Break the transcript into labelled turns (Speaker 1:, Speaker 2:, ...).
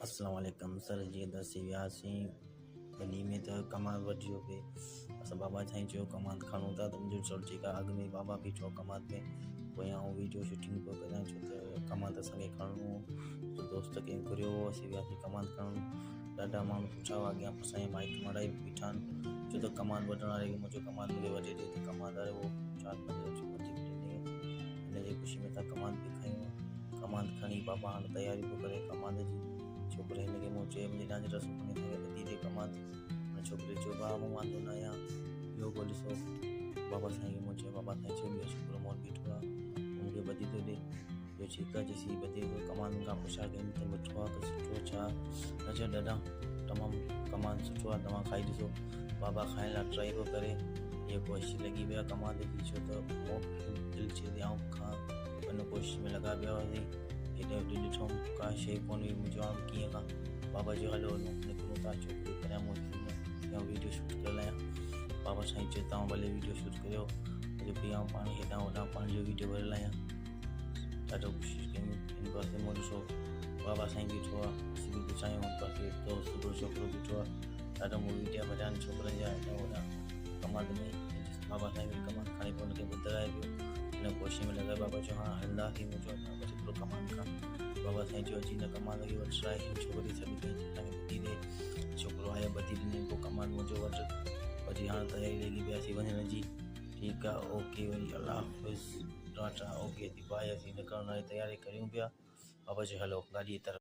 Speaker 1: अस्सलाम वालेकुम सर जी दसी वियासीं गली में तो कमाल वधियो पे असां बाबा साईं चयो कमांद खणूं था त मुंहिंजो चल जेका अॻु में बाबा बीठो कमांद में पोइ आउं वीडियो शूटिंग पियो करियां छो त कमांद असांखे खणणो हो दोस्त खे घुरियो हो असीं वियासीं कमांद खणण ॾाढा माण्हू पुछा हुआ अॻियां असांजे माइट मड़ाई बीठा आहिनि छो त कमांद वठण वारे खे मुंहिंजो कमांद मूंखे वठी ॾे त कमांद वारे उहो 4-5 लख वधीक ॾिनई हिनजी ख़ुशी में था कमांद बि खयूं कमांद खणी बाबा हाणे तयारी पियो करे कमांद जी छोकिरे हिनखे मूं चयो मुंहिंजी डांजर सुपिने खे ॿधी ॾे कमांद हुन छोकिरे चयो भाउ मूं वांदो न आहियां ॿियो को ॾिसो बाबा साईं खे मूं चयो बाबा साईं चयो ॿियो छोकिरो मूं वटि बीठो आहे मूंखे ॿधी थो ॾे ॿियो ठीकु आहे जेसीं ॿधी कमांद खां पुछा कयूं त मिठो आहे की सुठो छा न चयो ॾाढा तमामु कमांद सुठो आहे तव्हां खाई ॾिसो बाबा खाइण लाइ ट्राई पियो करे इहा कोशिशि लॻी विया कमांद जी छो त दिलि चए थी आउं खां हुन कोशिशि में लॻा पिया हुआसीं हेॾे होॾे ॾिठो का शइ कोन हुई मुंहिंजो हाणे कीअं खां बाबा जो हलो निकिरूं था छोकिरी पहिरियां मूं या वीडियो शूट करे लाहियां बाबा साईं चयो तव्हां भले वीडियो शूट करियो जो बि आउं पाण हेॾां होॾां पंहिंजो वीडियो करे लाहियां ॾाढो कोशिशि कयूं हिन पासे मूं ॾिसो बाबा साईं बीठो आहे असीं बि पुछायूं हिन पासे दोस्त हिकिड़ो छोकिरो बीठो आहे ॾाढो मूं वीडियो भरिया आहिनि छोकिरनि जा हेॾां होॾां कमांद में बाबा साईं बि कमांद खणी पोइ हुनखे ॿुधाए पियो हिन कोशिशि में लॻा बाबा चयो हाणे हलंदासीं मुंहिंजो हिकिड़ो कमांद खां बाबा साईं चयो अची हिन कमांद खे वठी ट्राए छोकिरी सभु कई तव्हांखे ॿधी ॾे छोकिरो आयो ॿधी ॾिनई पोइ कमांद मुंहिंजो वटि वरी हाणे तयारी लॻी पियासीं वञण जी ठीकु आहे ओके वरी अलाह हाफ़िज़ टाटा ओके थी बाए असीं निकिरण वारी तयारी करियूं पिया बाबा चयो हलो गाॾीअ तरफ़